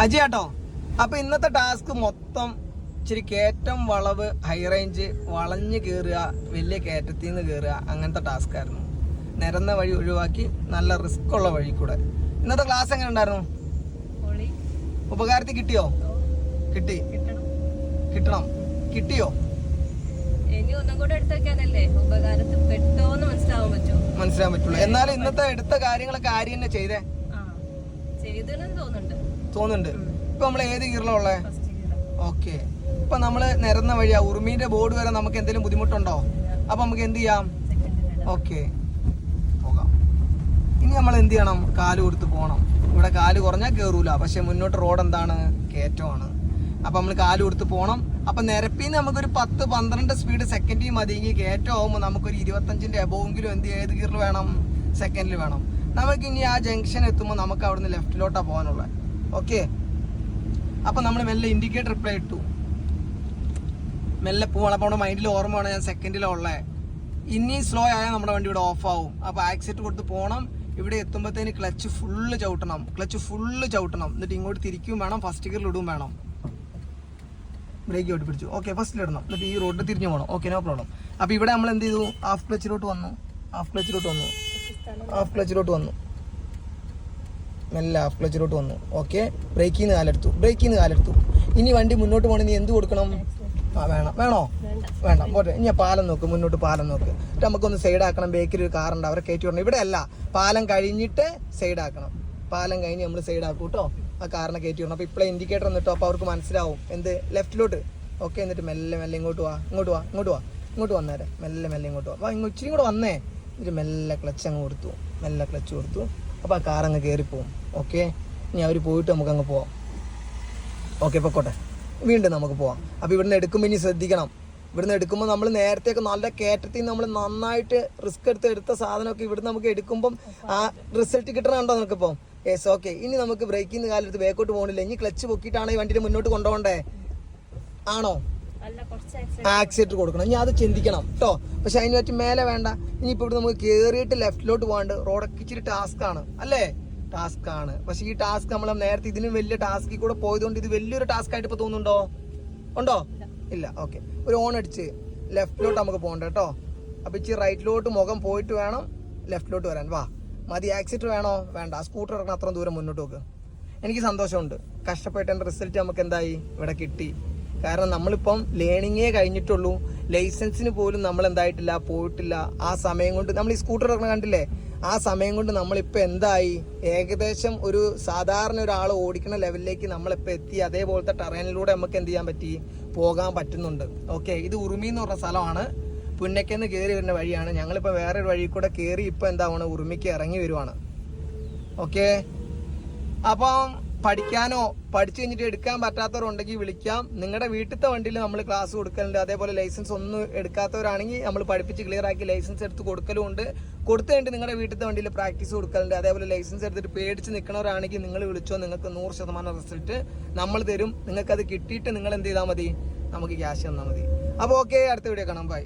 അജി കേട്ടോ. അപ്പൊ ഇന്നത്തെ ടാസ്ക് മൊത്തം ഇച്ചിരി കയറ്റം, വളവ്, ഹൈ റേഞ്ച്, വളഞ്ഞ് കയറുക, വലിയ കയറ്റത്തിൽ നിന്ന് കയറുക, അങ്ങനത്തെ ടാസ്ക് ആയിരുന്നു. നിരന്ന വഴി ഒഴിവാക്കി നല്ല റിസ്ക് ഉള്ള വഴി കൂടെ. ഇന്നത്തെ ക്ലാസ് എങ്ങനെ ഉണ്ടായിരുന്നു? ഉപകാരത്തിൽ കിട്ടിയോ? കിട്ടി. കിട്ടണം. കിട്ടിയോ? മനസ്സിലാൻ പറ്റുള്ളൂ. എന്നാലും ഇന്നത്തെ എടുത്ത കാര്യങ്ങളൊക്കെ ആര് തന്നെ ചെയ്തേ തോന്നുന്നുണ്ട്. ഇപ്പൊ നമ്മൾ ഏത് ഗിയറിലാ ഉള്ളേ? ഓക്കെ. ഇപ്പൊ നമ്മള് നിരന്ന വഴിയാ, ഉറുമീന്റെ ബോർഡ് വരെ നമുക്ക് എന്തെങ്കിലും ബുദ്ധിമുട്ടുണ്ടോ? അപ്പൊ നമുക്ക് എന്ത് ചെയ്യാം? ഓക്കെ, പോകാം. ഇനി നമ്മൾ എന്ത് ചെയ്യണം? കാല് കൊടുത്ത് പോകണം. ഇവിടെ കാല് കുറഞ്ഞാൽ കയറൂല, പക്ഷെ മുന്നോട്ട് റോഡ് എന്താണ്? കയറ്റമാണ്. അപ്പൊ നമ്മൾ കാല് കൊടുത്ത് പോകണം. അപ്പൊ നിരപ്പിന്ന് നമുക്കൊരു 10-12 സ്പീഡ് സെക്കൻഡിൽ മതിയെങ്കിൽ കയറ്റം ആവുമ്പോൾ നമുക്കൊരു 25ന്റെ എബോവെങ്കിലും ഏത് ഗിയറിൽ വേണം? സെക്കൻഡിൽ വേണം. നമുക്ക് ഇനി ആ ജംഗ്ഷൻ എത്തുമ്പോൾ നമുക്ക് അവിടുന്ന് ലെഫ്റ്റിലോട്ടാ പോകാനുള്ളത്. ഓക്കെ. അപ്പൊ നമ്മൾ മെല്ലെ ഇൻഡിക്കേറ്റർ റിപ്ലൈ ഇട്ടു, മെല്ലെ പോകണം. അപ്പൊ നമ്മുടെ മൈൻഡിൽ ഓർമ്മ വേണം ഞാൻ സെക്കൻഡിലാണ് ഉള്ളത്. ഇനി സ്ലോ ആയാൽ നമ്മുടെ വണ്ടി ഇവിടെ ഓഫ് ആവും. അപ്പൊ ആക്സിലേറ്റർ കൊടുത്ത് പോകണം. ഇവിടെ എത്തുമ്പോഴത്തേന് ക്ലച്ച് ഫുള്ള് ചവിട്ടണം. എന്നിട്ട് ഇങ്ങോട്ട് തിരിക്കും വേണം, ഫസ്റ്റ് ഗിയറിൽ ഇടും വേണം. ബ്രേക്ക് ഔട്ട് പിടിച്ചു. ഓക്കെ, ഫസ്റ്റിൽ ഇടണം. എന്നിട്ട് ഈ റോഡിൽ തിരിഞ്ഞു പോകണം. Okay, no problem. അപ്പൊ ഇവിടെ നമ്മൾ എന്ത് ചെയ്തു? ഹാഫ് ക്ലച്ചിലോട്ട് വന്നു. മെല്ലെ ഹാഫ് ക്ലച്ചിലോട്ട് വന്നു. ഓക്കെ, ബ്രേക്കിൽ നിന്ന് കാലെടുത്തു. ഇനി വണ്ടി മുന്നോട്ട് പോകണമെങ്കിൽ നീ എന്ത് കൊടുക്കണം? വേണോ? വേണ്ട, പോട്ടെ. ഇനി പാലം നോക്ക്, മുന്നോട്ട് പാലം നോക്ക്. എന്നിട്ട് നമുക്കൊന്ന് സൈഡ് ആക്കണം. ബേക്കിൽ ഒരു കാറുണ്ട്, അവരെ കയറ്റി വിടണം. ഇവിടെ അല്ല, പാലം കഴിഞ്ഞിട്ട് സൈഡ് ആക്കണം. പാലം കഴിഞ്ഞ് നമ്മൾ സൈഡ് ആക്കും കേട്ടോ. ആ കാറിനെ കയറ്റി വിടണം. അപ്പോൾ ഇപ്പോഴേ ഇൻഡിക്കേറ്റർ എന്നിട്ടോ, അപ്പോൾ അവർക്ക് മനസ്സിലാവും എന്ത് ലെഫ്റ്റിലോട്ട്. ഓക്കെ, എന്നിട്ട് മെല്ലെ ഇങ്ങോട്ട് വന്നേരെ. മെല്ലെ ഇങ്ങോട്ട് വാ. അപ്പോൾ ഇച്ചിരി കൂടെ വന്നേ. എന്നിട്ട് മെല്ലെ ക്ലച്ച് കൊടുത്തു. അപ്പോൾ ആ കാറങ്ങ് കയറിപ്പോവും. ഓക്കെ, ഇനി അവർ പോയിട്ട് നമുക്കങ്ങ് പോവാം. ഓക്കെ, പൊക്കോട്ടെ. വീണ്ടും നമുക്ക് പോവാം. അപ്പോൾ ഇവിടുന്ന് എടുക്കുമ്പോൾ ഇനി ശ്രദ്ധിക്കണം. ഇവിടുന്ന് എടുക്കുമ്പോൾ നമ്മൾ നേരത്തെയൊക്കെ നല്ല കയറ്റത്തിൽ നമ്മൾ നന്നായിട്ട് റിസ്ക് എടുത്ത സാധനമൊക്കെ ഇവിടുന്ന് നമുക്ക് എടുക്കുമ്പം ആ റിസൾട്ട് കിട്ടണുണ്ടോ നമുക്കിപ്പോൾ? യെസ്. ഓക്കെ, ഇനി നമുക്ക് ബ്രേക്കിൽ നിന്ന് കാലെടുത്ത് ബാക്കോട്ട് പോകണില്ല. ഇനി ക്ലച്ച് പൊക്കിയിട്ടാണ് ഈ വണ്ടിയിൽ മുന്നോട്ട് കൊണ്ടുപോകണ്ടേ? ആണോ? ആക്സിലേറ്റർ കൊടുക്കണം. ഇനി അത് ചിന്തിക്കണം കേട്ടോ. പക്ഷെ അതിന് പറ്റി മേലെ വേണ്ട. ഇനിയിപ്പോൾ ഇവിടെ നമുക്ക് കയറിയിട്ട് ലെഫ്റ്റിലോട്ട് പോകാണ്ട് റോഡൊക്കെ ഇച്ചിരി ടാസ്ക്കാണ് അല്ലേ? ടാസ്ക്കാണ്. പക്ഷെ ഈ ടാസ്ക് നമ്മൾ നേരത്തെ ഇതിനും വലിയ ടാസ്കിൽ കൂടെ പോയതുകൊണ്ട് ഇത് വലിയൊരു ടാസ്ക് ആയിട്ട് ഇപ്പോൾ തോന്നുന്നുണ്ടോ? ഉണ്ടോ? ഇല്ല. ഓക്കെ, ഒരു ഓൺ അടിച്ച് ലെഫ്റ്റിലോട്ട് നമുക്ക് പോകണ്ട കേട്ടോ. അപ്പം ഇച്ചിരി റൈറ്റിലോട്ട് മുഖം പോയിട്ട് വേണം ലെഫ്റ്റിലോട്ട് വരാൻ. വാ, മതി. ആക്സിലേറ്റർ വേണോ? വേണ്ട. ആ സ്കൂട്ടർ ഇറങ്ങണം, അത്രയും ദൂരം മുന്നോട്ട് നോക്ക്. എനിക്ക് സന്തോഷമുണ്ട്. കഷ്ടപ്പെട്ടതിൻ്റെ റിസൾട്ട് നമുക്ക് എന്തായി? ഇവിടെ കിട്ടി. കാരണം നമ്മളിപ്പം ലേണിങ്ങേ കഴിഞ്ഞിട്ടുള്ളൂ. ലൈസൻസിന് പോലും നമ്മൾ എന്തായിട്ടില്ല, പോയിട്ടില്ല. ആ സമയം കൊണ്ട് നമ്മൾ ഈ സ്കൂട്ടർ ഇറങ്ങണ കണ്ടില്ലേ? ആ സമയം കൊണ്ട് നമ്മളിപ്പോൾ എന്തായി? ഏകദേശം ഒരു സാധാരണ ഒരാൾ ഓടിക്കുന്ന ലെവലിലേക്ക് നമ്മളിപ്പോൾ എത്തി. അതേപോലത്തെ ടെറൈനിലൂടെ നമുക്ക് എന്ത് ചെയ്യാൻ പറ്റി? പോകാൻ പറ്റുന്നുണ്ട്. ഓക്കെ, ഇത് ഉറുമി എന്ന് പറഞ്ഞ സ്ഥലമാണ്. പുന്നയ്ക്കെന്ന് കയറി വരുന്ന വഴിയാണ്. ഞങ്ങളിപ്പോൾ വേറൊരു വഴി കൂടെ കയറി ഇപ്പോൾ എന്താണ് ഉറുമിക്ക് ഇറങ്ങി വരുവാണ്. ഓക്കെ, അപ്പം പഠിക്കാനോ പഠിച്ചു കഴിഞ്ഞിട്ട് എടുക്കാൻ പറ്റാത്തവരുണ്ടെങ്കിൽ വിളിക്കാം. നിങ്ങളുടെ വീട്ടിലത്തെ വണ്ടിയിൽ നമ്മൾ ക്ലാസ് കൊടുക്കലുണ്ട്. അതേപോലെ ലൈസൻസ് ഒന്നും എടുക്കാത്തവരാണെങ്കിൽ നമ്മൾ പഠിപ്പിച്ച് ക്ലിയർ ആക്കി ലൈസൻസ് എടുത്ത് കൊടുക്കലും ഉണ്ട്. കൊടുത്തു കഴിഞ്ഞിട്ട് നിങ്ങളുടെ വീട്ടിലത്തെ വണ്ടിയിൽ പ്രാക്ടീസ് കൊടുക്കലുണ്ട്. അതേപോലെ ലൈസൻസ് എടുത്തിട്ട് പേടിച്ച് നിൽക്കണവരാണെങ്കിൽ നിങ്ങൾ വിളിച്ചോ, നിങ്ങൾക്ക് 100% റിസൾട്ട് നമ്മൾ തരും. നിങ്ങൾക്കത് കിട്ടിയിട്ട് നിങ്ങൾ എന്ത് ചെയ്താൽ മതി? നമുക്ക് ക്യാഷ് തന്നാൽ മതി. അപ്പോൾ ഓക്കെ, അടുത്ത വീഡിയോ കാണാം. ബൈ.